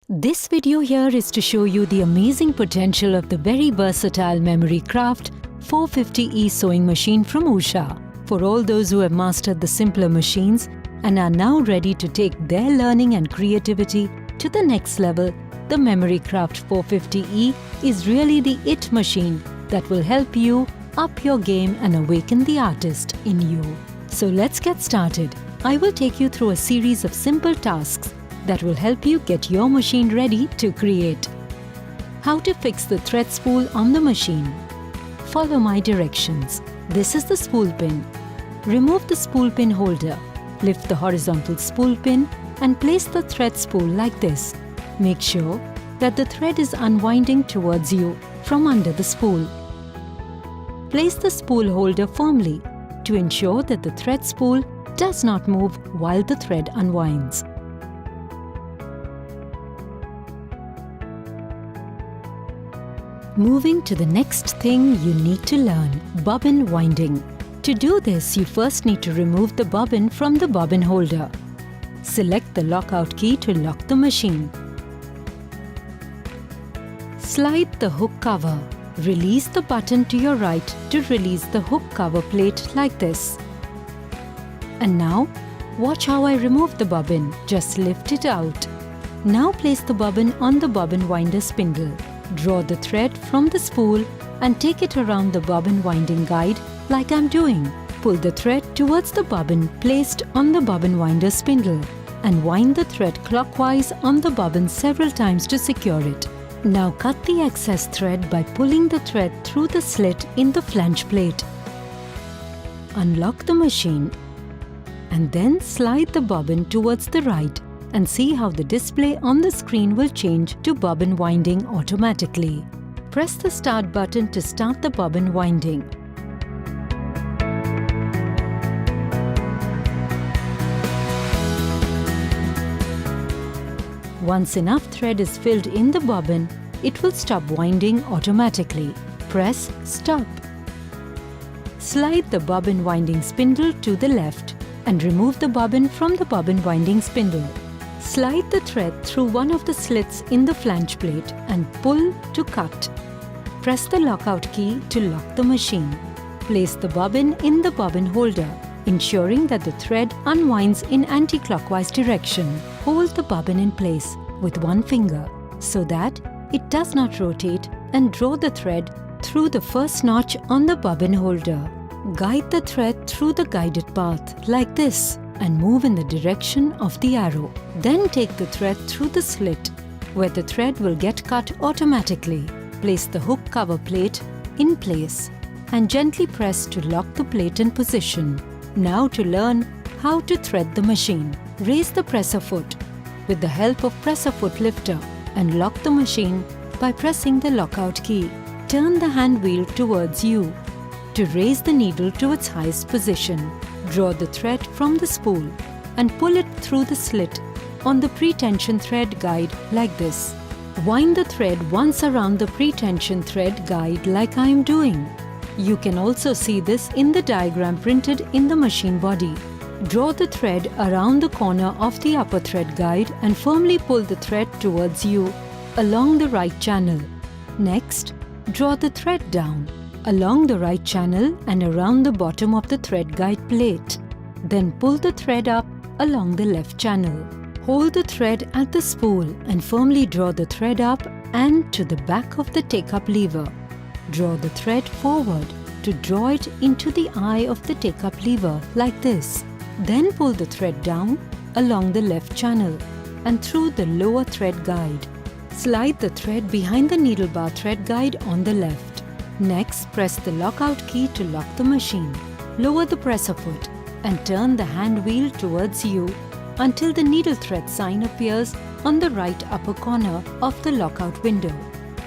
This video here is to show you the amazing potential of the very versatile Memory Craft 450E sewing machine from Usha. For all those who have mastered the simpler machines and are now ready to take their learning and creativity to the next level, the Memory Craft 450E is really the IT machine that will help you up your game and awaken the artist in you. So let's get started. I will take you through a series of simple tasks that will help you get your machine ready to create. How to fix the thread spool on the machine. Follow my directions. This is the spool pin. Remove the spool pin holder. Lift the horizontal spool pin and place the thread spool like this. Make sure that the thread is unwinding towards you from under the spool. Place the spool holder firmly to ensure that the thread spool does not move while the thread unwinds. Moving to the next thing you need to learn, bobbin winding. To do this, you first need to remove the bobbin from the bobbin holder. Select the lockout key to lock the machine. Slide the hook cover. Release the button to your right to release the hook cover plate like this. And now, watch how I remove the bobbin. Just lift it out. Now place the bobbin on the bobbin winder spindle. Draw the thread from the spool and take it around the bobbin winding guide like I'm doing. Pull the thread towards the bobbin placed on the bobbin winder spindle and wind the thread clockwise on the bobbin several times to secure it. Now cut the excess thread by pulling the thread through the slit in the flange plate. Unlock the machine and then slide the bobbin towards the right and see how the display on the screen will change to bobbin winding automatically. Press the start button to start the bobbin winding. Once enough thread is filled in the bobbin, it will stop winding automatically. Press stop. Slide the bobbin winding spindle to the left and remove the bobbin from the bobbin winding spindle. Slide the thread through one of the slits in the flange plate and pull to cut. Press the lockout key to lock the machine. Place the bobbin in the bobbin holder, ensuring that the thread unwinds in anti-clockwise direction. Hold the bobbin in place with one finger so that it does not rotate and draw the thread through the first notch on the bobbin holder. Guide the thread through the guided path like this and move in the direction of the arrow. Then take the thread through the slit where the thread will get cut automatically. Place the hook cover plate in place and gently press to lock the plate in position. Now to learn how to thread the machine. Raise the presser foot with the help of presser foot lifter and lock the machine by pressing the lockout key. Turn the hand wheel towards you to raise the needle to its highest position. Draw the thread from the spool and pull it through the slit on the pre-tension thread guide like this. Wind the thread once around the pre-tension thread guide like I am doing. You can also see this in the diagram printed in the machine body. Draw the thread around the corner of the upper thread guide and firmly pull the thread towards you along the right channel. Next, draw the thread down along the right channel and around the bottom of the thread guide plate. Then pull the thread up along the left channel. Hold the thread at the spool and firmly draw the thread up and to the back of the take-up lever. Draw the thread forward to draw it into the eye of the take-up lever like this. Then pull the thread down along the left channel and through the lower thread guide. Slide the thread behind the needle bar thread guide on the left. Next, press the lockout key to lock the machine. Lower the presser foot and turn the hand wheel towards you until the needle thread sign appears on the right upper corner of the lockout window.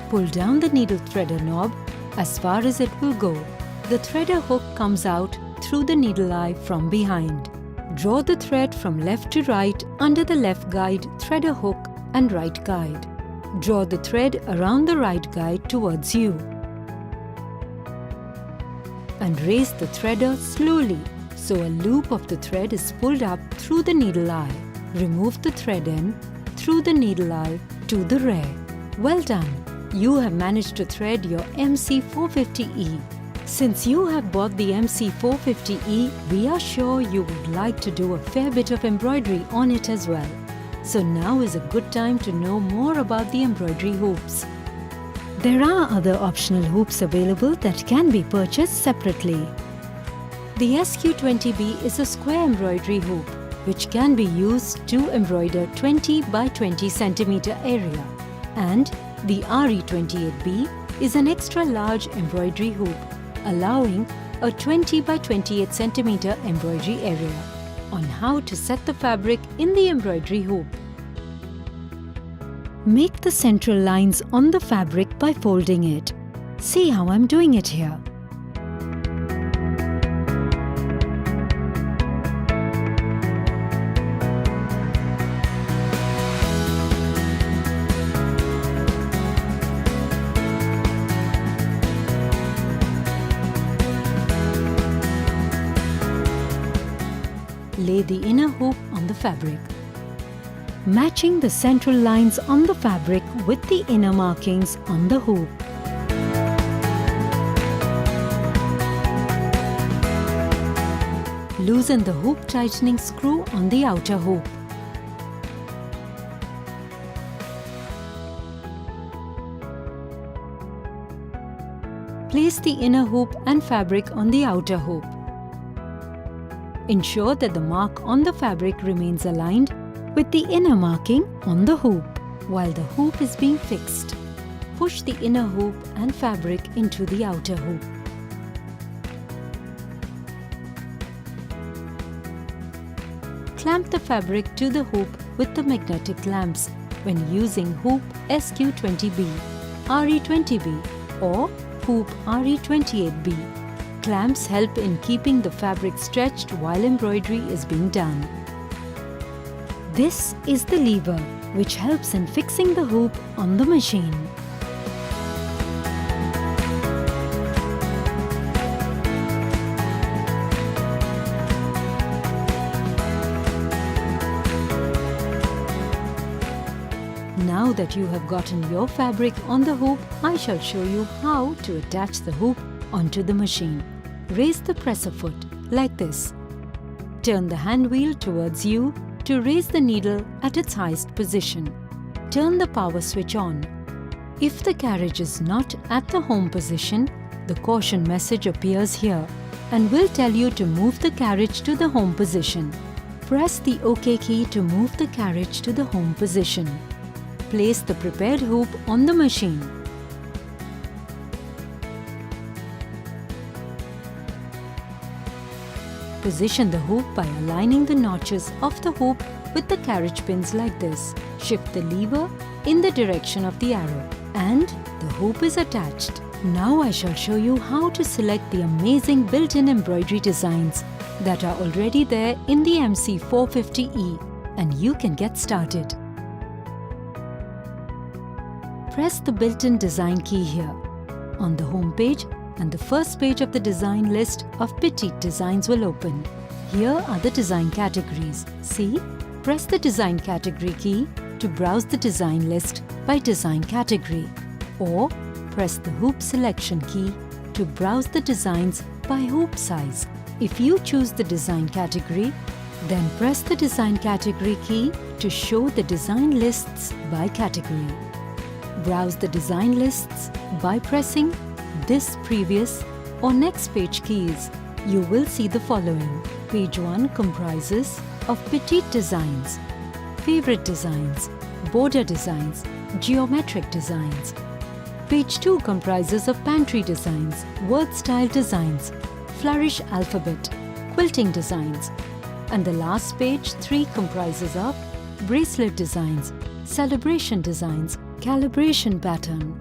Pull down the needle threader knob as far as it will go. The threader hook comes out through the needle eye from behind. Draw the thread from left to right under the left guide, threader hook and right guide. Draw the thread around the right guide towards you. And raise the threader slowly so a loop of the thread is pulled up through the needle eye. Remove the thread end through the needle eye to the rear. Well done! You have managed to thread your MC450E. Since you have bought the MC450E, we are sure you would like to do a fair bit of embroidery on it as well. So now is a good time to know more about the embroidery hoops. There are other optional hoops available that can be purchased separately. The SQ20B is a square embroidery hoop which can be used to embroider 20 by 20 centimeter area, and the RE28B is an extra large embroidery hoop allowing a 20 by 28 centimeter embroidery area. On how to set the fabric in the embroidery hoop. Make the central lines on the fabric by folding it. See how I'm doing it here. Lay the inner hoop on the fabric. Matching the central lines on the fabric with the inner markings on the hoop. Loosen the hoop tightening screw on the outer hoop. Place the inner hoop and fabric on the outer hoop. Ensure that the mark on the fabric remains aligned with the inner marking on the hoop while the hoop is being fixed. Push the inner hoop and fabric into the outer hoop. Clamp the fabric to the hoop with the magnetic clamps when using hoop SQ20B, RE20B or hoop RE28B. Clamps help in keeping the fabric stretched while embroidery is being done. This is the lever which helps in fixing the hoop on the machine. Now that you have gotten your fabric on the hoop, I shall show you how to attach the hoop onto the machine. Raise the presser foot like this. Turn the hand wheel towards you to raise the needle at its highest position. Turn the power switch on. If the carriage is not at the home position, the caution message appears here and will tell you to move the carriage to the home position. Press the OK key to move the carriage to the home position. Place the prepared hoop on the machine. Position the hoop by aligning the notches of the hoop with the carriage pins like this. Shift the lever in the direction of the arrow and the hoop is attached. Now I shall show you how to select the amazing built-in embroidery designs that are already there in the MC450E, and you can get started. Press the built-in design key here. On the home page and the first page of the design list of petite designs will open. Here are the design categories. See? Press the design category key to browse the design list by design category, or press the hoop selection key to browse the designs by hoop size. If you choose the design category, then press the design category key to show the design lists by category. Browse the design lists by pressing this previous or next page keys. You will see the following. Page 1 comprises of petite designs, favorite designs, border designs, geometric designs. Page 2 comprises of pantry designs, word style designs, flourish alphabet, quilting designs. And the last page 3 comprises of bracelet designs, celebration designs, calibration pattern.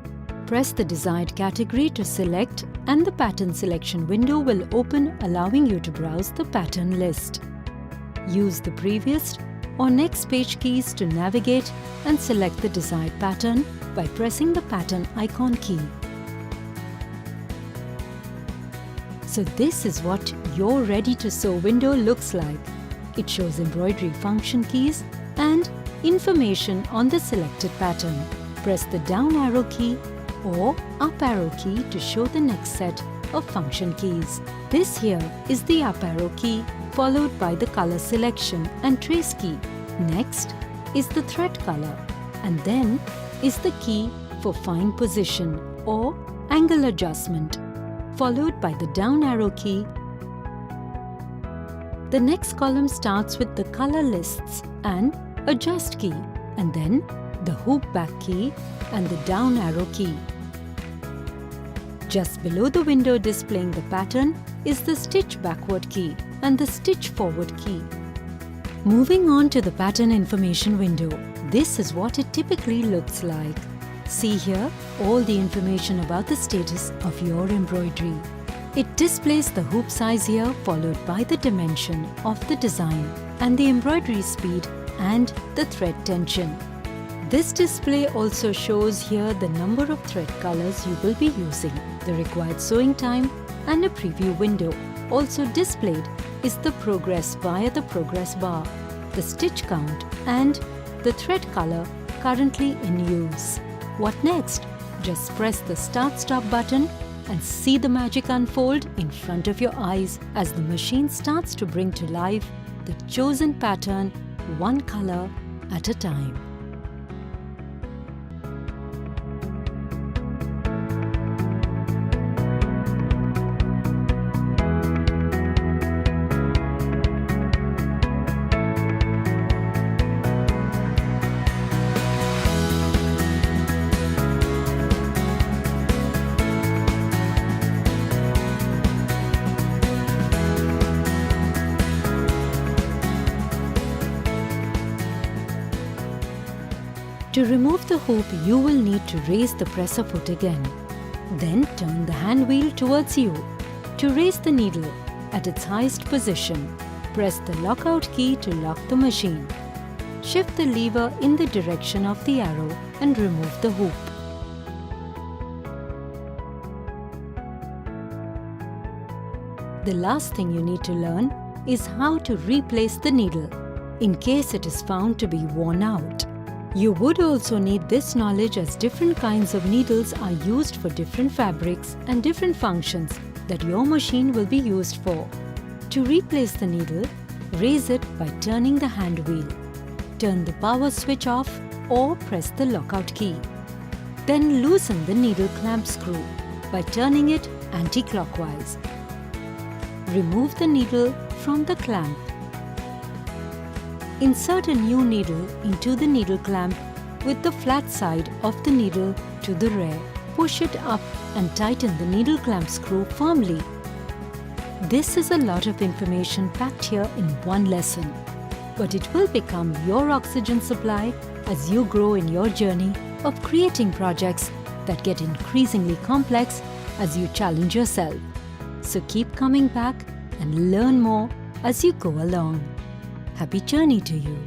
Press the desired category to select and the pattern selection window will open, allowing you to browse the pattern list. Use the previous or next page keys to navigate and select the desired pattern by pressing the pattern icon key. So this is what your ready to sew window looks like. It shows embroidery function keys and information on the selected pattern. Press the down arrow key or up arrow key to show the next set of function keys. This here is the up arrow key, followed by the color selection and trace key. Next is the thread color, and then is the key for fine position or angle adjustment, followed by the down arrow key. The next column starts with the color lists and adjust key, and then the hoop back key and the down arrow key. Just below the window displaying the pattern is the stitch backward key and the stitch forward key. Moving on to the pattern information window, this is what it typically looks like. See here all the information about the status of your embroidery. It displays the hoop size here, followed by the dimension of the design and the embroidery speed and the thread tension. This display also shows here the number of thread colors you will be using, the required sewing time, and a preview window. Also displayed is the progress via the progress bar, the stitch count, and the thread color currently in use. What next? Just press the Start/Stop button and see the magic unfold in front of your eyes as the machine starts to bring to life the chosen pattern one color at a time. To remove the hoop, you will need to raise the presser foot again. Then turn the hand wheel towards you. To raise the needle at its highest position, press the lockout key to lock the machine. Shift the lever in the direction of the arrow and remove the hoop. The last thing you need to learn is how to replace the needle in case it is found to be worn out. You would also need this knowledge as different kinds of needles are used for different fabrics and different functions that your machine will be used for. To replace the needle, raise it by turning the hand wheel. Turn the power switch off or press the lockout key. Then loosen the needle clamp screw by turning it anti-clockwise. Remove the needle from the clamp. Insert a new needle into the needle clamp with the flat side of the needle to the rear. Push it up and tighten the needle clamp screw firmly. This is a lot of information packed here in one lesson, but it will become your oxygen supply as you grow in your journey of creating projects that get increasingly complex as you challenge yourself. So keep coming back and learn more as you go along. Happy journey to you!